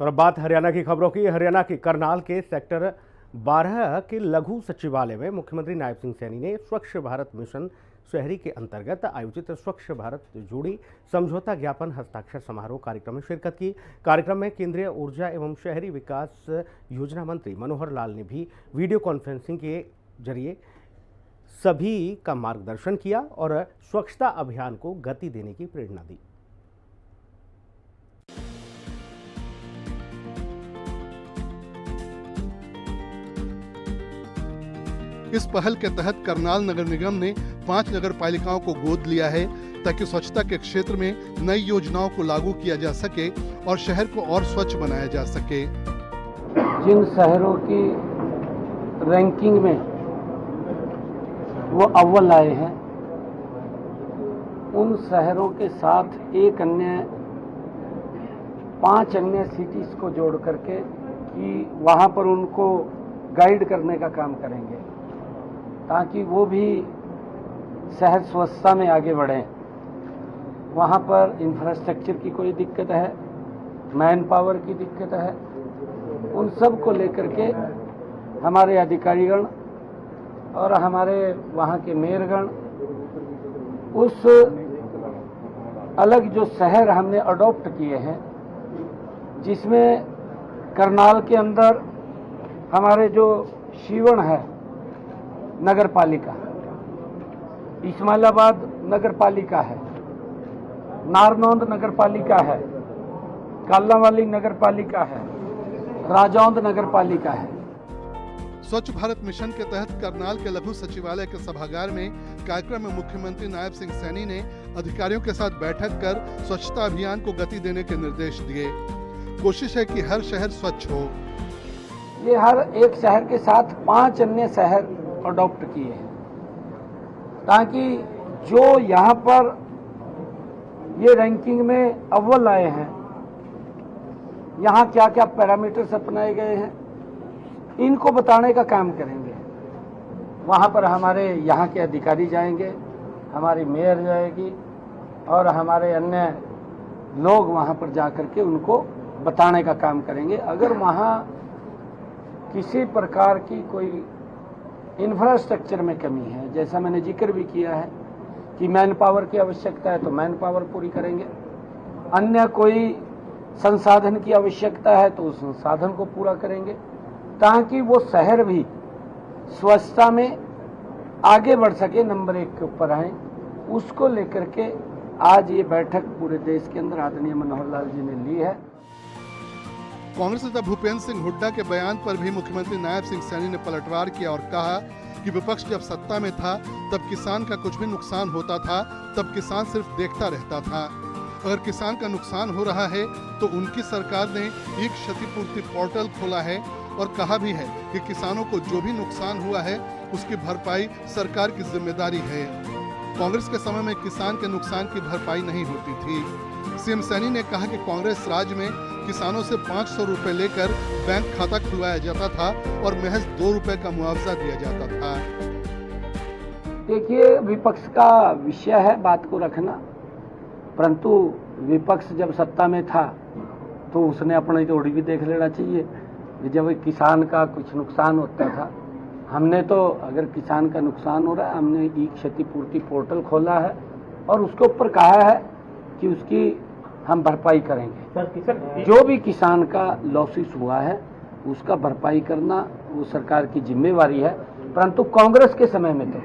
और अब बात हरियाणा की खबरों की। हरियाणा के करनाल के सेक्टर 12 के लघु सचिवालय में मुख्यमंत्री नायब सिंह सैनी ने स्वच्छ भारत मिशन शहरी के अंतर्गत आयोजित स्वच्छ भारत जोड़ी समझौता ज्ञापन हस्ताक्षर समारोह कार्यक्रम में शिरकत की। कार्यक्रम में केंद्रीय ऊर्जा एवं शहरी विकास योजना मंत्री मनोहर लाल ने भी वीडियो कॉन्फ्रेंसिंग के जरिए सभी का मार्गदर्शन किया और स्वच्छता अभियान को गति देने की प्रेरणा दी। इस पहल के तहत करनाल नगर निगम ने 5 नगर पालिकाओं को गोद लिया है ताकि स्वच्छता के क्षेत्र में नई योजनाओं को लागू किया जा सके और शहर को और स्वच्छ बनाया जा सके। जिन शहरों की रैंकिंग में वो अव्वल आए हैं, उन शहरों के साथ 5 अन्य सिटीज को जोड़ करके कि वहाँ पर उनको गाइड करने का काम करेंगे ताकि वो भी शहर स्वच्छता में आगे बढ़ें। वहाँ पर इंफ्रास्ट्रक्चर की कोई दिक्कत है, मैन पावर की दिक्कत है, उन सब को लेकर के हमारे अधिकारीगण और हमारे वहाँ के मेयरगण उस अलग जो शहर हमने अडॉप्ट किए हैं, जिसमें करनाल के अंदर हमारे जो शिवण है नगर पालिका, इस्माइलाबाद नगर पालिका है, नारनौंद नगर पालिका है, कालांवाली नगर पालिका है, राजौंद नगर पालिका है। स्वच्छ भारत मिशन के तहत करनाल के लघु सचिवालय के सभागार में कार्यक्रम में मुख्यमंत्री नायब सिंह सैनी ने अधिकारियों के साथ बैठक कर स्वच्छता अभियान को गति देने के निर्देश दिए। कोशिश है कि हर शहर स्वच्छ हो। ये हर एक शहर के साथ 5 अन्य शहर अडॉप्ट किए हैं ताकि जो यहाँ पर ये रैंकिंग में अव्वल आए हैं, यहाँ क्या क्या पैरामीटर्स अपनाए गए हैं, इनको बताने का काम करेंगे। वहाँ पर हमारे यहाँ के अधिकारी जाएंगे, हमारी मेयर जाएगी और हमारे अन्य लोग वहाँ पर जाकर के उनको बताने का काम करेंगे। अगर वहाँ किसी प्रकार की कोई इंफ्रास्ट्रक्चर में कमी है, जैसा मैंने जिक्र भी किया है कि मैन पावर की आवश्यकता है तो मैन पावर पूरी करेंगे, अन्य कोई संसाधन की आवश्यकता है तो उस संसाधन को पूरा करेंगे ताकि वो शहर भी स्वच्छता में आगे बढ़ सके, नंबर 1 के ऊपर आए। उसको लेकर के आज ये बैठक पूरे देश के अंदर आदरणीय मनोहर लाल जी ने ली है। कांग्रेस नेता भूपेंद्र सिंह हुड्डा के बयान पर भी मुख्यमंत्री नायब सिंह सैनी ने पलटवार किया और कहा कि विपक्ष जब सत्ता में था तब किसान का कुछ भी नुकसान होता था तब किसान सिर्फ देखता रहता था। अगर किसान का नुकसान हो रहा है तो उनकी सरकार ने एक क्षतिपूर्ति पोर्टल खोला है और कहा भी है कि किसानों को जो भी नुकसान हुआ है उसकी भरपाई सरकार की जिम्मेदारी है। कांग्रेस के समय में किसान के नुकसान की भरपाई नहीं होती थी। सीएम सैनी ने कहा कि कांग्रेस राज में किसानों से 500 रुपए लेकर बैंक खाता खुलवाया जाता था और महज 2 रुपए का मुआवजा दिया जाता था। देखिए, विपक्ष का विषय है बात को रखना, परंतु विपक्ष जब सत्ता में था तो उसने अपनी थोड़ी भी देख लेना चाहिए। जब किसान का कुछ नुकसान होता था, हमने तो अगर किसान का नुकसान हो रहा है, हमने ई क्षतिपूर्ति पोर्टल खोला है और उसके ऊपर कहा है कि उसकी हम भरपाई करेंगे। जो भी किसान का लॉसेस हुआ है उसका भरपाई करना वो सरकार की जिम्मेवारी है। परंतु कांग्रेस के समय में तो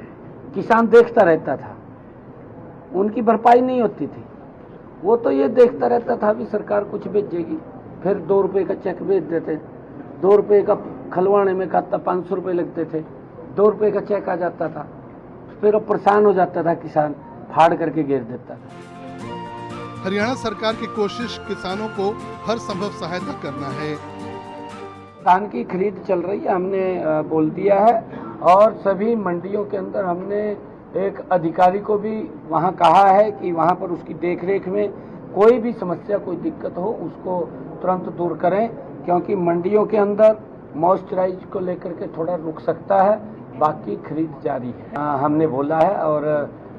किसान देखता रहता था, उनकी भरपाई नहीं होती थी। वो तो ये देखता रहता था भी सरकार कुछ भेजेगी, फिर 2 रुपए का चेक भेज देते, 2 रुपए का खलवाने में खाता 500 रुपए लगते थे, 2 रुपए का चेक आ जाता था, फिर वो परेशान हो जाता था, किसान फाड़ करके गिर देता था। हरियाणा सरकार की कोशिश किसानों को हर संभव सहायता करना है। धान की खरीद चल रही है, हमने बोल दिया है और सभी मंडियों के अंदर हमने एक अधिकारी को भी वहां कहा है कि वहां पर उसकी देखरेख में कोई भी समस्या, कोई दिक्कत हो उसको तुरंत दूर करें, क्योंकि मंडियों के अंदर मॉइस्चराइज को लेकर के थोड़ा रुक सकता है, बाकी खरीद जारी है। हमने बोला है और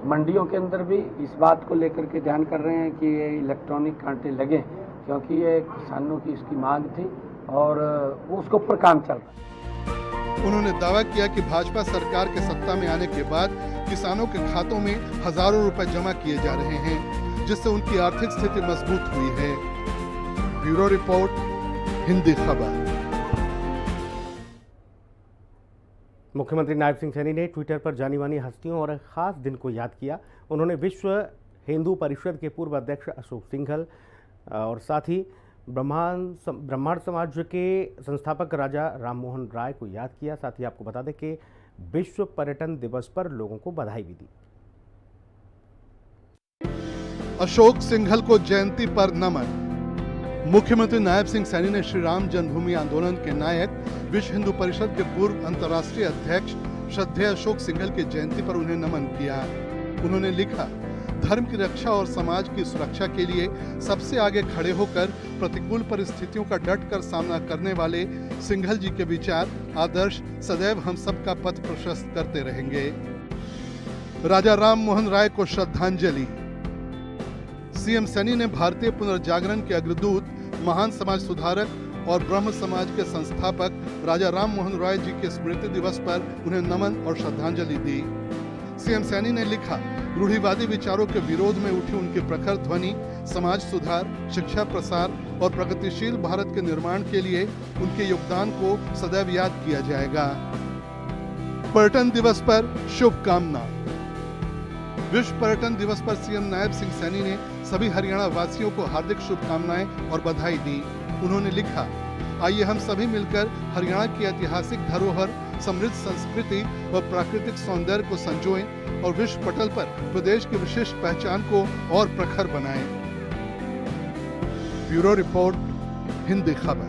मंडियों के अंदर भी इस बात को लेकर के ध्यान कर रहे हैं कि ये इलेक्ट्रॉनिक कांटे लगे क्योंकि ये किसानों की इसकी मांग थी और उसके ऊपर काम चल रहा है। उन्होंने दावा किया कि भाजपा सरकार के सत्ता में आने के बाद किसानों के खातों में हजारों रुपए जमा किए जा रहे हैं, जिससे उनकी आर्थिक स्थिति मजबूत हुई है। ब्यूरो रिपोर्ट, हिंदी खबर। मुख्यमंत्री नायब सिंह सैनी ने ट्विटर पर जानी मानी हस्तियों और खास दिन को याद किया। उन्होंने विश्व हिंदू परिषद के पूर्व अध्यक्ष अशोक सिंघल और साथ ही ब्राह्मण समाज के संस्थापक राजा राममोहन राय को याद किया। साथ ही आपको बता दें कि विश्व पर्यटन दिवस पर लोगों को बधाई भी दी। अशोक सिंघल को जयंती पर नमन। मुख्यमंत्री नायब सिंह सैनी ने श्री राम जन्मभूमि आंदोलन के नायक विश्व हिंदू परिषद के पूर्व अंतर्राष्ट्रीय अध्यक्ष श्रद्धेय अशोक सिंघल की जयंती पर उन्हें नमन किया। उन्होंने लिखा, धर्म की रक्षा और समाज की सुरक्षा के लिए सबसे आगे खड़े होकर प्रतिकूल परिस्थितियों का डटकर सामना करने वाले सिंघल जी के विचार आदर्श सदैव हम सबका पथ प्रशस्त करते रहेंगे। राजा राम मोहन राय को श्रद्धांजलि। सीएम सैनी ने भारतीय पुनर्जागरण के अग्रदूत, महान समाज सुधारक और ब्रह्म समाज के संस्थापक राजा राम मोहन राय जी के स्मृति दिवस पर उन्हें नमन और श्रद्धांजलि दी। सीएम सैनी ने लिखा, रूढ़िवादी विचारों के विरोध में उठी उनकी प्रखर ध्वनि समाज सुधार, शिक्षा प्रसार और प्रगतिशील भारत के निर्माण के लिए उनके योगदान को सदैव याद किया जाएगा। पर्यटन दिवस पर शुभकामना। विश्व पर्यटन दिवस पर सीएम नायब सिंह सैनी ने सभी हरियाणा वासियों को हार्दिक शुभकामनाएं और बधाई दी। उन्होंने लिखा, आइए हम सभी मिलकर हरियाणा की ऐतिहासिक धरोहर, समृद्ध संस्कृति व प्राकृतिक सौंदर्य को संजोएं और विश्व पटल पर प्रदेश की विशिष्ट पहचान को और प्रखर बनाएं। ब्यूरो रिपोर्ट, हिंदी खबर।